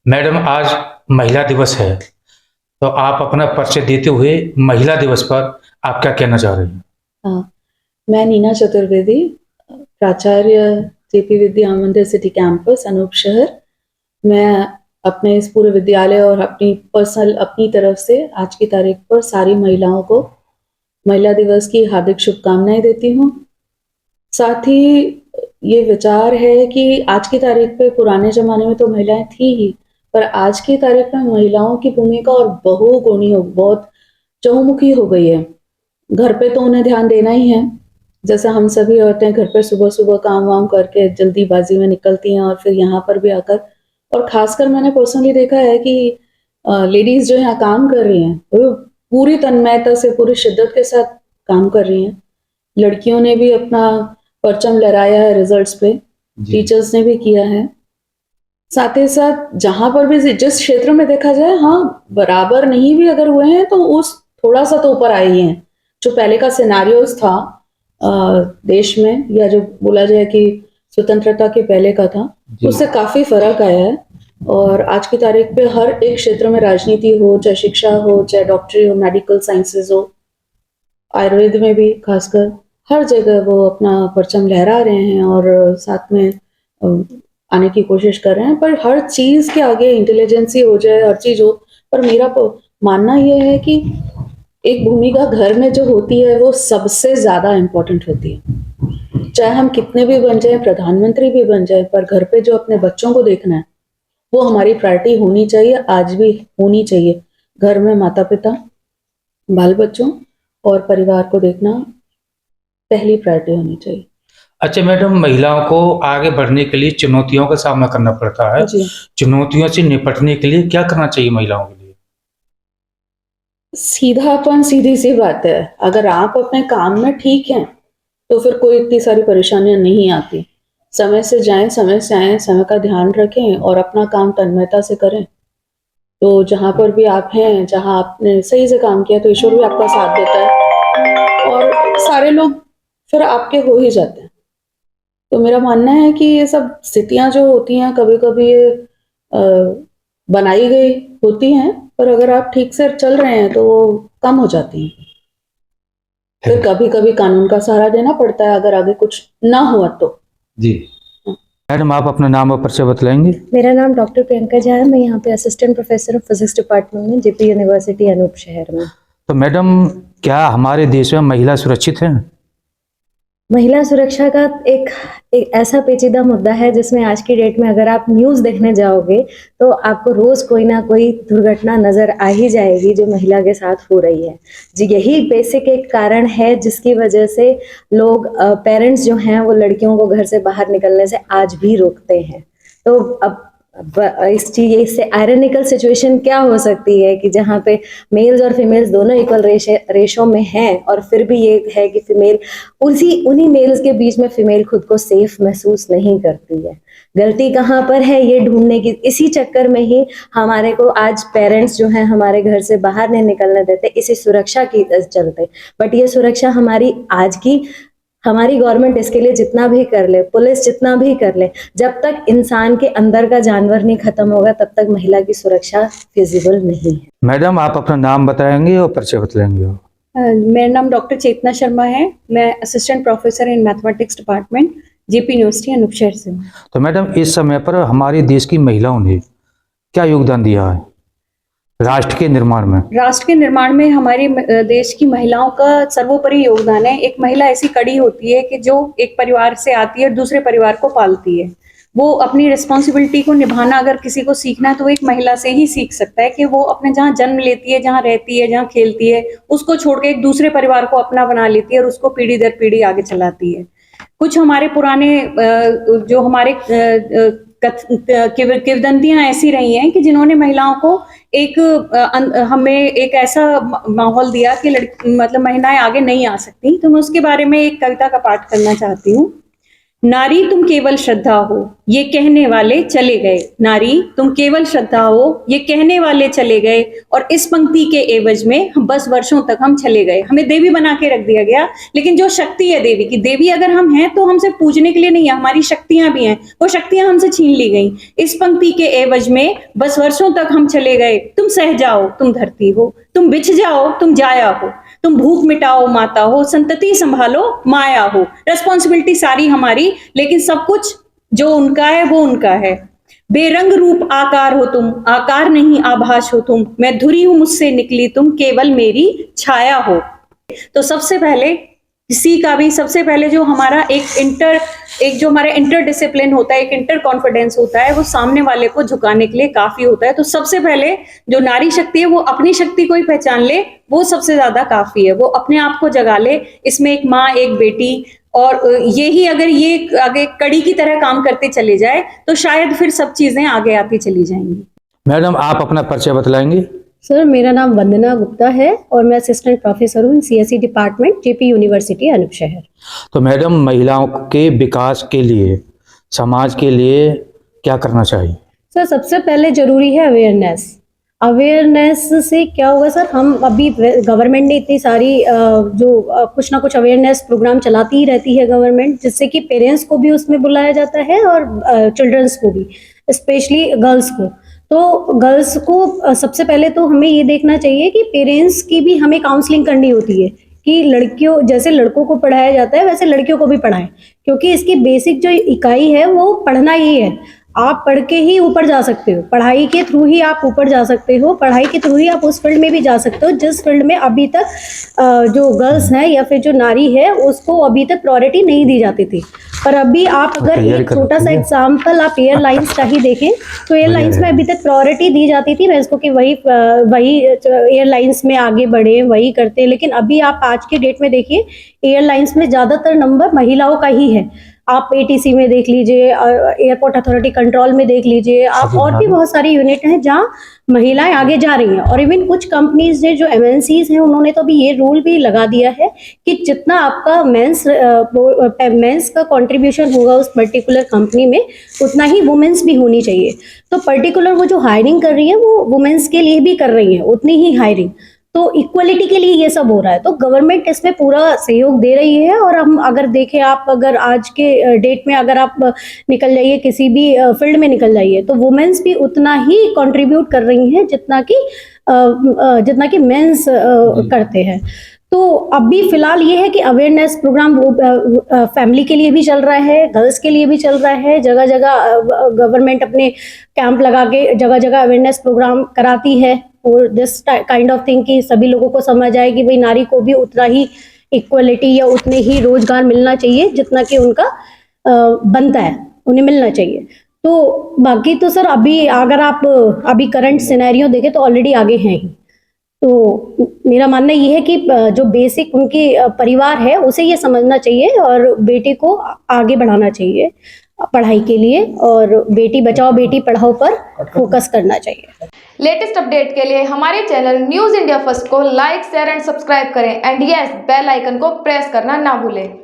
Madam, आज महिला दिवस है, तो आप अपना परिचय देते हुए महिला दिवस पर आप क्या कहना चाह रही हैं? हाँ, मैं नीना चतुर्वेदी, प्राचार्य जेपी विद्या मंदिर सिटी कैंपस अनूप शहर। मैं अपने इस पूरे विद्यालय और अपनी पर्सनल अपनी तरफ से आज की तारीख पर सारी महिलाओं को महिला दिवस की हार्दिक शुभकामनाएं देती हूँ। साथ ही ये विचार है कि आज की तारीख पे पुराने ज़माने में तो महिलाएं थी ही, पर आज की तारीख में महिलाओं की भूमिका और बहुगुणी हो बहुत चहुमुखी हो गई है। घर पे तो उन्हें ध्यान देना ही है। जैसे हम सभी औरतें घर पे सुबह-सुबह काम-वाम करके जल्दीबाजी में निकलती हैं और फिर यहाँ पर भी आकर और ख़ासकर मैंने पर्सनली देखा है कि लेडीज़ जो यहाँ काम कर रही हैं, वो पूरी तन्मयता से, पूरी शिद्दत के साथ काम कर रही हैं। लड़कियों ने भी अपना परचम लहराया है रिज़ल्ट्स पे, जी। टीचर्स ने भी किया है। साथ ही साथ जहाँ पर भी जिस क्षेत्र में देखा जाए, हाँ, बराबर नहीं भी अगर हुए हैं, तो उस थोड़ा-सा तो ऊपर आए ही हैं। जो पहले का सिनेरियोज़ था अ, देश में या जो बोला जाए कि स्वतंत्रता के पहले का था, जी। उससे काफ़ी फ़र्क आया है। और आज की तारीख पे हर एक क्षेत्र में राजनीति हो, चाहे शिक्षा हो, चाहे डॉक्टरी हो, मेडिकल साइंसेज़ हो, आयुर्वेद में भी खासकर, हर जगह वो अपना परचम लहरा रहे हैं और साथ में अ, आने की कोशिश कर रहे हैं। पर हर चीज़ के आगे इंटेलिजेंस ही हो जाए, हर चीज़ हो, पर मेरा मानना ये है कि एक भूमिका घर में जो होती है वो सबसे ज़्यादा इम्पोर्टेंट होती है। चाहे हम कितने भी बन जाएँ, प्रधानमंत्री भी बन जाएँ, पर घर पे जो अपने बच्चों को देखना है, वो हमारी प्रायोरिटी होनी चाहिए, आज भी होनी चाहिए। घर में माता-पिता, बाल-बच्चों और परिवार को देखना पहली प्रायोरिटी होनी चाहिए। अच्छा मैडम, महिलाओं को आगे बढ़ने के लिए चुनौतियों का सामना करना पड़ता है। जी। चुनौतियों से निपटने के लिए क्या करना चाहिए महिलाओं के लिए? सीधापन सीधी-सी बात है। अगर आप अपने काम में ठीक हैं, तो फिर कोई इतनी सारी परेशानियाँ नहीं आती। समय से जाएँ, समय से आएँ, समय का ध्यान रखें और अपना काम तन्मयता से करें। तो जहाँ पर भी आप हैं, जहाँ आपने सही से काम किया तो ईश्वर भी आपका साथ देता है और सारे लोग फिर आपके हो ही जाते हैं। तो मेरा मानना है कि ये सब स्थितियाँ जो होती हैं कभी-कभी ये अ, बनाई गई होती हैं, पर अगर आप ठीक से चल रहे हैं तो वो कम हो जाती हैं। फिर कभी-कभी कानून का सहारा लेना पड़ता है अगर आगे कुछ ना हुआ तो। जी। मैडम, आप अपना नाम और परिचय बतलाएंगे? मेरा नाम डॉक्टर प्रियंका झा है। मैं यहाँ पे assistant professor of physics department में जेपी यूनिवर्सिटी अनूप शहर में। तो मैडम, क्या हमारे देश में महिला सुरक्षित हैं? महिला सुरक्षा का एक ऐसा पेचीदा मुद्दा है जिसमें आज की डेट में अगर आप न्यूज़ देखने जाओगे तो आपको रोज कोई ना कोई दुर्घटना नजर आ ही जाएगी जो महिला के साथ हो रही है। जी, यही बेसिक एक कारण है जिसकी वजह से लोग पेरेंट्स जो हैं वो लड़कियों को घर से बाहर निकलने से आज भी रोकते हैं। तो अब इस चीज इससे आयरनिकल सिचुएशन क्या हो सकती है कि जहाँ पे मेल्स और फीमेल्स दोनों इक्वल रेशो में हैं और फिर भी ये है कि फीमेल उन्हीं मेल्स के बीच में फीमेल खुद को सेफ महसूस नहीं करती है। गलती कहाँ पर है ये ढूंढने की इसी चक्कर में ही हमारे को आज पेरेंट्स जो हैं हमारे घर से बाहर नहीं निकलने देते इसी सुरक्षा की चलते। बट ये सुरक्षा हमारी गवर्नमेंट इसके लिए जितना भी कर ले, पुलिस जितना भी कर ले, जब तक इंसान के अंदर का जानवर नहीं खत्म होगा तब तक महिला की सुरक्षा फिजिबल नहीं है। मैडम, आप अपना नाम बताएंगे और परिचय बतलाएंगे? मेरा नाम डॉक्टर चेतना शर्मा है। मैं assistant professor in mathematics department JP university Anupshahr से हूँ। तो मैडम, इस समय पर हमारे देश की महिलाओं ने क्या योगदान दिया है राष्ट्र के निर्माण में? राष्ट्र के निर्माण में हमारे देश की महिलाओं का सर्वोपरि योगदान है। एक महिला ऐसी कड़ी होती है कि जो एक परिवार से आती है और दूसरे परिवार को पालती है। वो अपनी रिस्पॉन्सिबिलिटी को निभाना अगर किसी को सीखना है तो वो एक महिला से ही सीख सकता है कि वो अपने जहाँ जन्म लेती है, जहाँ रहती है, जहाँ खेलती है, उसको छोड़ के एक दूसरे परिवार को अपना बना लेती है और उसको पीढ़ी दर पीढ़ी आगे चलाती है। कुछ हमारे पुराने जो हमारे किंवदंतियां ऐसी रही हैं कि जिन्होंने महिलाओं को हमें एक ऐसा माहौल दिया कि मतलब महिलाएं आगे नहीं आ सकती। तो मैं उसके बारे में एक कविता का पाठ करना चाहती हूँ। नारी तुम केवल श्रद्धा हो ये कहने वाले चले गए, नारी तुम केवल श्रद्धा हो ये कहने वाले चले गए, और इस पंक्ति के एवज में बस वर्षों तक हम चले गए। हमें देवी बना के रख दिया गया, लेकिन जो शक्ति है देवी की, देवी अगर हम हैं तो हमसे पूजने के लिए नहीं है, हमारी शक्तियां भी हैं, वो शक्तियां हमसे छीन ली गई। इस पंक्ति के एवज में बस वर्षों तक हम चले गए, तुम सह जाओ तुम धरती हो, तुम बिछ जाओ तुम जाया हो, तुम भूख मिटाओ माता हो, संतति संभालो माया हो। रेस्पॉन्सिबिलिटी सारी हमारी, लेकिन सब कुछ जो उनका है वो उनका है। बेरंग रूप आकार हो तुम, आकार नहीं आभास हो तुम, मैं धुरी हूं मुझसे निकली तुम, केवल मेरी छाया हो। तो सबसे पहले किसी का भी सबसे पहले जो हमारा एक जो हमारा इंटर डिसिप्लिन होता है, एक इंटर कॉन्फिडेंस होता है, वो सामने वाले को झुकाने के लिए काफी होता है। तो सबसे पहले जो नारी शक्ति है वो अपनी शक्ति को ही पहचान ले, वो सबसे ज्यादा काफी है। वो अपने आप को जगा ले, इसमें एक माँ एक बेटी, और यही अगर ये आगे कड़ी की तरह काम करते चले जाए तो शायद फिर सब चीजें आगे आती चली जाएंगी। मैडम, आप अपना परिचय बतलाएंगे? सर, मेरा नाम वंदना गुप्ता है और मैं असिस्टेंट प्रोफेसर हूँ CSE department, JP university Anupshahr. तो मैडम, महिलाओं के विकास के लिए, समाज के लिए क्या करना चाहिए? सर, सबसे पहले जरूरी है अवेयरनेस। अवेयरनेस से क्या होगा सर, हम अभी गवर्नमेंट ने इतनी सारी कुछ ना कुछ अवेयरनेस प्रोग्राम चलाती ही रहती है गवर्नमेंट, जिससे कि पेरेंट्स को भी उसमें बुलाया जाता है और चिल्ड्रंस को भी, स्पेशली गर्ल्स को। तो गर्ल्स को सबसे पहले तो हमें ये देखना चाहिए कि पेरेंट्स की भी हमें काउंसलिंग करनी होती है कि लड़कियों जैसे लड़कों को पढ़ाया जाता है वैसे लड़कियों को भी पढ़ाएं, क्योंकि इसकी बेसिक जो इकाई है वो पढ़ना ही है। आप पढ़ के ही ऊपर जा सकते हो, पढ़ाई के थ्रू ही आप ऊपर जा सकते हो, पढ़ाई के थ्रू ही आप उस फील्ड में भी जा सकते हो जिस फील्ड में अभी तक जो गर्ल्स हैं या फिर जो नारी है उसको अभी तक प्रायोरिटी नहीं दी जाती थी। पर अभी आप अगर एक छोटा सा एग्जाम्पल आप एयरलाइंस का ही देखें तो एयरलाइंस में अभी तक प्रायोरिटी दी जाती थी वैसे कि वही एयरलाइंस में आगे बढ़े, वही करते। लेकिन अभी आप आज के डेट में देखिए एयरलाइंस में ज़्यादातर नंबर महिलाओं का ही है। आप एटीसी में देख लीजिए, एयरपोर्ट अथॉरिटी कंट्रोल में देख लीजिए, आप और भी बहुत सारी यूनिट हैं जहाँ महिलाएं आगे जा रही हैं। और इवन कुछ कंपनीज ने जो एमएनसीज हैं उन्होंने तो अभी ये रूल भी लगा दिया है कि जितना आपका मेंस का कंट्रीब्यूशन होगा उस पर्टिकुलर कंपनी में उतना ही वुमेन्स भी होनी चाहिए। तो पर्टिकुलर वो जो हायरिंग कर रही है वो वुमेन्स के लिए भी कर रही है, उतनी ही हायरिंग। तो इक्वलिटी के लिए ये सब हो रहा है, तो गवर्नमेंट इसमें पूरा सहयोग दे रही है। और हम अगर देखें, आप अगर आज के डेट में अगर आप निकल जाइए किसी भी फील्ड में निकल जाइए तो वुमेन्स भी उतना ही कंट्रीब्यूट कर रही हैं जितना कि मेंस करते हैं। तो अभी फिलहाल ये है कि अवेयरनेस प्रोग्राम फैमिली के लिए भी चल रहा है, गर्ल्स के लिए भी चल रहा है। जगह जगह गवर्नमेंट अपने कैंप लगा के जगह जगह अवेयरनेस प्रोग्राम कराती है और दिस काइंड ऑफ थिंग कि सभी लोगों को समझ आए कि भाई नारी को भी उतना ही इक्वलिटी या उतने ही रोजगार मिलना चाहिए जितना कि उनका बनता है, उन्हें मिलना चाहिए। तो बाकी तो सर अभी अगर आप अभी करंट सिनेरियो देखें तो ऑलरेडी आगे हैं ही। तो मेरा मानना ये है कि जो बेसिक उनकी परिवार है उसे ये समझना चाहिए और बेटी को आगे बढ़ाना चाहिए पढ़ाई के लिए, और बेटी बचाओ बेटी पढ़ाओ पर फोकस करना चाहिए। लेटेस्ट अपडेट के लिए हमारे चैनल न्यूज़ इंडिया फर्स्ट को लाइक, शेयर एंड सब्सक्राइब करें एंड यस बेल आइकन को प्रेस करना ना भूलें।